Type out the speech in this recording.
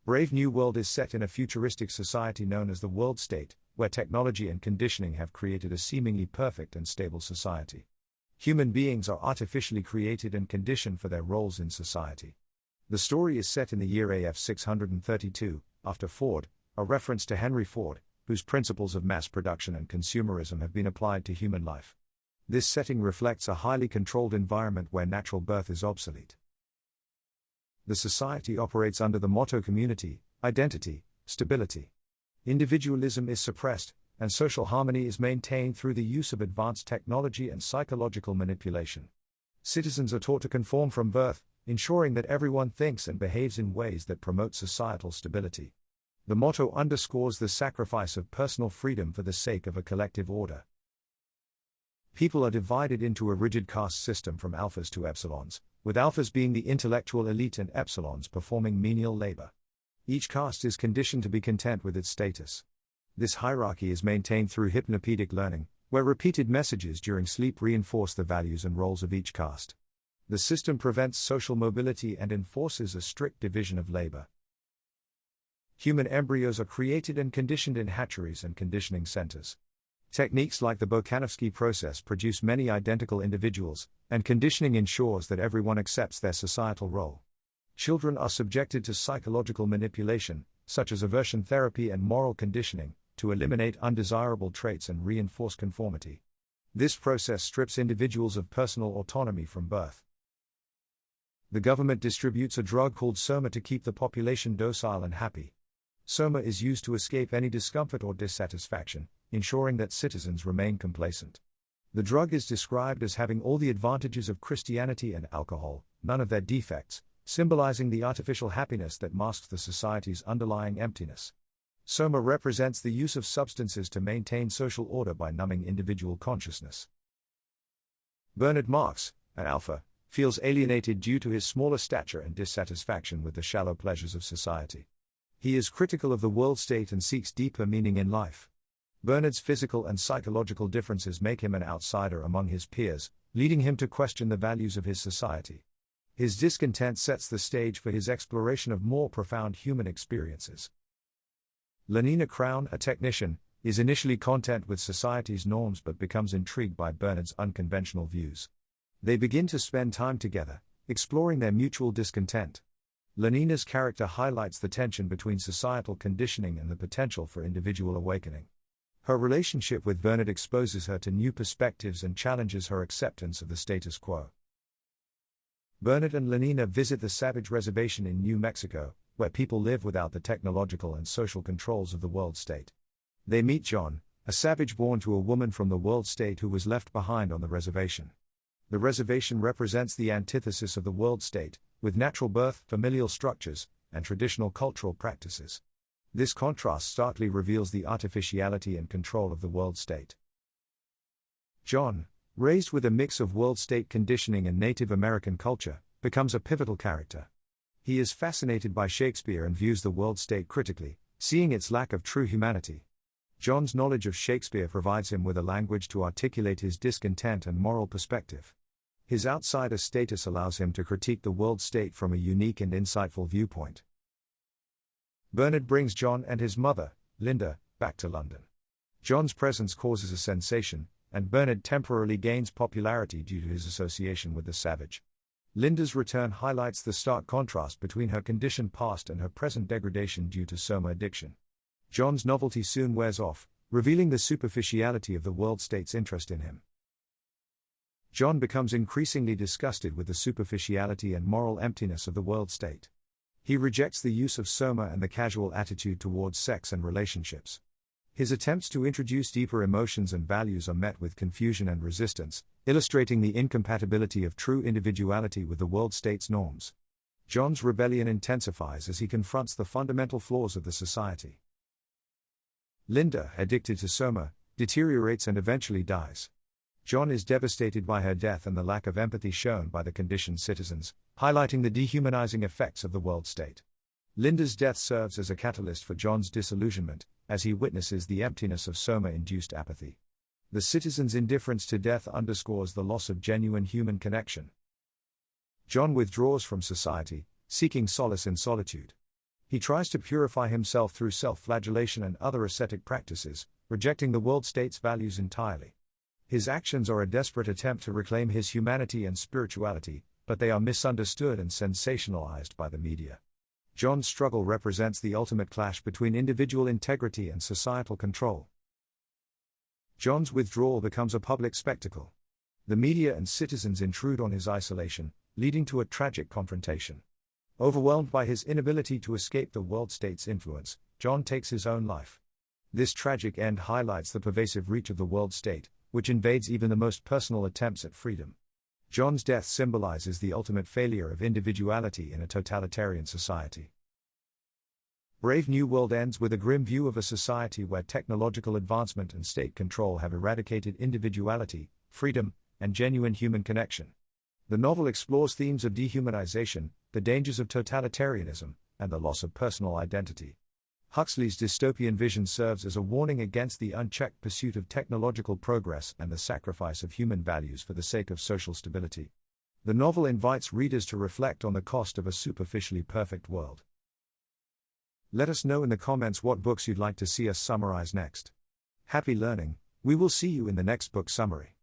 Brave New World is set in a futuristic society known as the World State, where technology and conditioning have created a seemingly perfect and stable society. Human beings are artificially created and conditioned for their roles in society. The story is set in the year AF 632, after Ford, a reference to Henry Ford, whose principles of mass production and consumerism have been applied to human life. This setting reflects a highly controlled environment where natural birth is obsolete. The society operates under the motto community, identity, stability. Individualism is suppressed, and social harmony is maintained through the use of advanced technology and psychological manipulation. Citizens are taught to conform from birth, ensuring that everyone thinks and behaves in ways that promote societal stability. The motto underscores the sacrifice of personal freedom for the sake of a collective order. People are divided into a rigid caste system from alphas to epsilons, with alphas being the intellectual elite and epsilons performing menial labor. Each caste is conditioned to be content with its status. This hierarchy is maintained through hypnopedic learning, where repeated messages during sleep reinforce the values and roles of each caste. The system prevents social mobility and enforces a strict division of labor. Human embryos are created and conditioned in hatcheries and conditioning centers. Techniques like the Bokanovsky process produce many identical individuals, and conditioning ensures that everyone accepts their societal role. Children are subjected to psychological manipulation, such as aversion therapy and moral conditioning, to eliminate undesirable traits and reinforce conformity. This process strips individuals of personal autonomy from birth. The government distributes a drug called soma to keep the population docile and happy. Soma is used to escape any discomfort or dissatisfaction, ensuring that citizens remain complacent. The drug is described as having all the advantages of Christianity and alcohol, none of their defects, symbolizing the artificial happiness that masks the society's underlying emptiness. Soma represents the use of substances to maintain social order by numbing individual consciousness. Bernard Marx, an alpha, feels alienated due to his smaller stature and dissatisfaction with the shallow pleasures of society. He is critical of the world state and seeks deeper meaning in life. Bernard's physical and psychological differences make him an outsider among his peers, leading him to question the values of his society. His discontent sets the stage for his exploration of more profound human experiences. Lenina Crown, a technician, is initially content with society's norms but becomes intrigued by Bernard's unconventional views. They begin to spend time together, exploring their mutual discontent. Lenina's character highlights the tension between societal conditioning and the potential for individual awakening. Her relationship with Bernard exposes her to new perspectives and challenges her acceptance of the status quo. Bernard and Lenina visit the Savage Reservation in New Mexico, where people live without the technological and social controls of the world state. They meet John, a savage born to a woman from the world state who was left behind on the reservation. The reservation represents the antithesis of the world state, with natural birth, familial structures, and traditional cultural practices. This contrast starkly reveals the artificiality and control of the world state. John, raised with a mix of world state conditioning and Native American culture, becomes a pivotal character. He is fascinated by Shakespeare and views the world state critically, seeing its lack of true humanity. John's knowledge of Shakespeare provides him with a language to articulate his discontent and moral perspective. His outsider status allows him to critique the world state from a unique and insightful viewpoint. Bernard brings John and his mother, Linda, back to London. John's presence causes a sensation, and Bernard temporarily gains popularity due to his association with the savage. Linda's return highlights the stark contrast between her conditioned past and her present degradation due to soma addiction. John's novelty soon wears off, revealing the superficiality of the world state's interest in him. John becomes increasingly disgusted with the superficiality and moral emptiness of the world state. He rejects the use of soma and the casual attitude towards sex and relationships. His attempts to introduce deeper emotions and values are met with confusion and resistance, illustrating the incompatibility of true individuality with the world state's norms. John's rebellion intensifies as he confronts the fundamental flaws of the society. Linda, addicted to soma, deteriorates and eventually dies. John is devastated by her death and the lack of empathy shown by the conditioned citizens, highlighting the dehumanizing effects of the world state. Linda's death serves as a catalyst for John's disillusionment, as he witnesses the emptiness of soma-induced apathy. The citizens' indifference to death underscores the loss of genuine human connection. John withdraws from society, seeking solace in solitude. He tries to purify himself through self-flagellation and other ascetic practices, rejecting the world state's values entirely. His actions are a desperate attempt to reclaim his humanity and spirituality, but they are misunderstood and sensationalized by the media. John's struggle represents the ultimate clash between individual integrity and societal control. John's withdrawal becomes a public spectacle. The media and citizens intrude on his isolation, leading to a tragic confrontation. Overwhelmed by his inability to escape the world state's influence, John takes his own life. This tragic end highlights the pervasive reach of the world state, which invades even the most personal attempts at freedom. John's death symbolizes the ultimate failure of individuality in a totalitarian society. Brave New World ends with a grim view of a society where technological advancement and state control have eradicated individuality, freedom, and genuine human connection. The novel explores themes of dehumanization, the dangers of totalitarianism, and the loss of personal identity. Huxley's dystopian vision serves as a warning against the unchecked pursuit of technological progress and the sacrifice of human values for the sake of social stability. The novel invites readers to reflect on the cost of a superficially perfect world. Let us know in the comments what books you'd like to see us summarize next. Happy learning, we will see you in the next book summary.